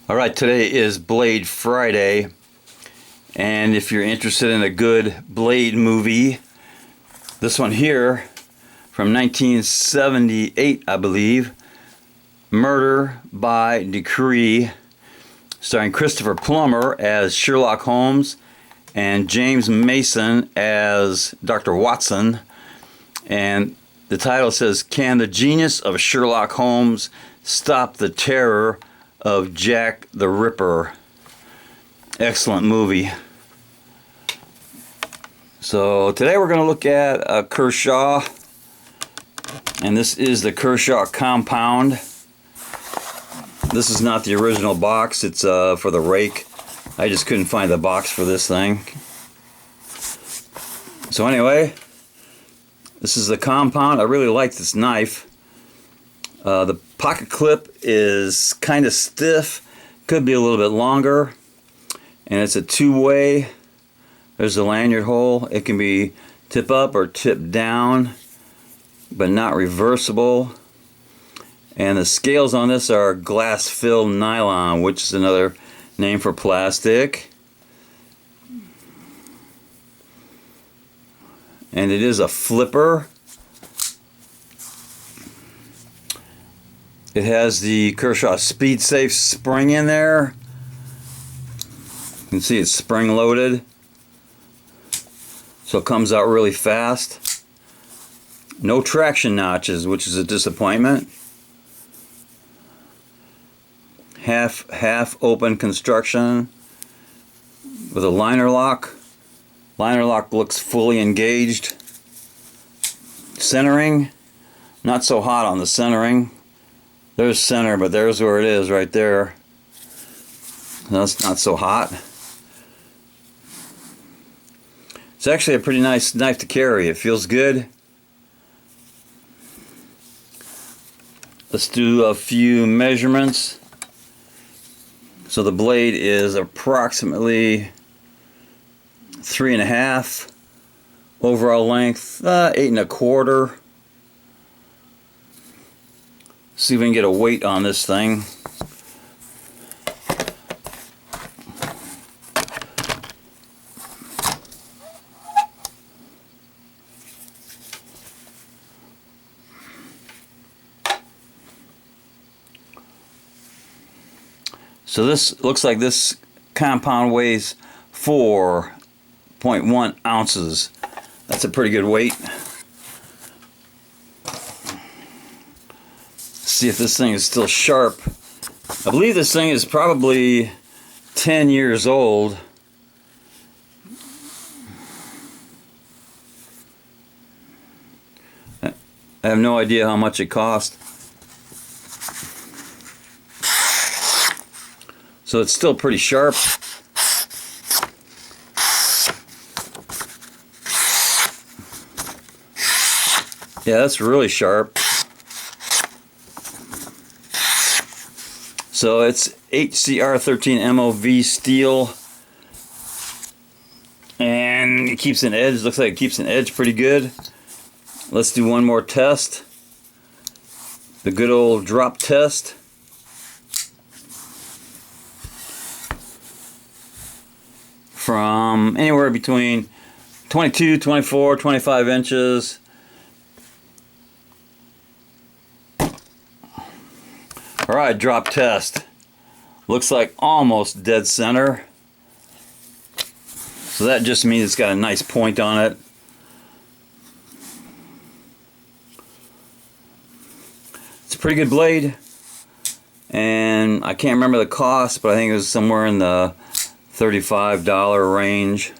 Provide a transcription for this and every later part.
Alright, today is Blade Friday, and if you're interested in a good Blade movie, this one here from 1978, I believe, Murder by Decree, starring Christopher Plummer as Sherlock Holmes and James Mason as Dr. Watson. And the title says, "Can the genius of Sherlock Holmes stop the terror of Jack the Ripper?" Excellent movie. So today we're going to look at a Kershaw, and this is the Kershaw compound. This is not the original box, it's for the rake. I just couldn't find the box for this thing. So anyway, this is the compound. I really like this knife. The pocket clip is kind of stiff, could be a little bit longer, and it's a two-way. There's the lanyard hole. It can be tip up or tip down, but not reversible. And the scales on this are glass-filled nylon, which is another name for plastic. And it is a flipper. It has the Kershaw Speedsafe spring in there. You can see it's spring loaded, so it comes out really fast. No traction notches, which is a disappointment. Half open construction with a liner lock. Liner lock looks fully engaged. Centering, not so hot on the centering. There's center, but there's where it is right there. That's not so hot. It's actually a pretty nice knife to carry. It feels good. Let's do a few measurements. So the blade is approximately 3.5. Overall length, 8.25. See if we can get a weight on this thing. So this looks like this compound weighs 4.1 ounces. That's a pretty good weight. See if this thing is still sharp. I believe this thing is probably 10 years old. I have no idea how much it cost. So it's still pretty sharp. Yeah, that's really sharp. So it's HCR 13 MOV steel, and it keeps an edge. Looks like it keeps an edge pretty good. Let's do one more test. The good old drop test. From anywhere between 22, 24, 25 inches. Alright, drop test. Looks like almost dead center. So that just means it's got a nice point on it. It's a pretty good blade. And I can't remember the cost, but I think it was somewhere in the $35 range.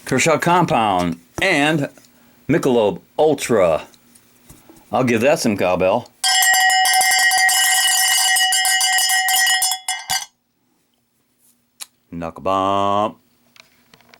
Kershaw Compound and Michelob Ultra. I'll give that some cowbell. Knock a bump.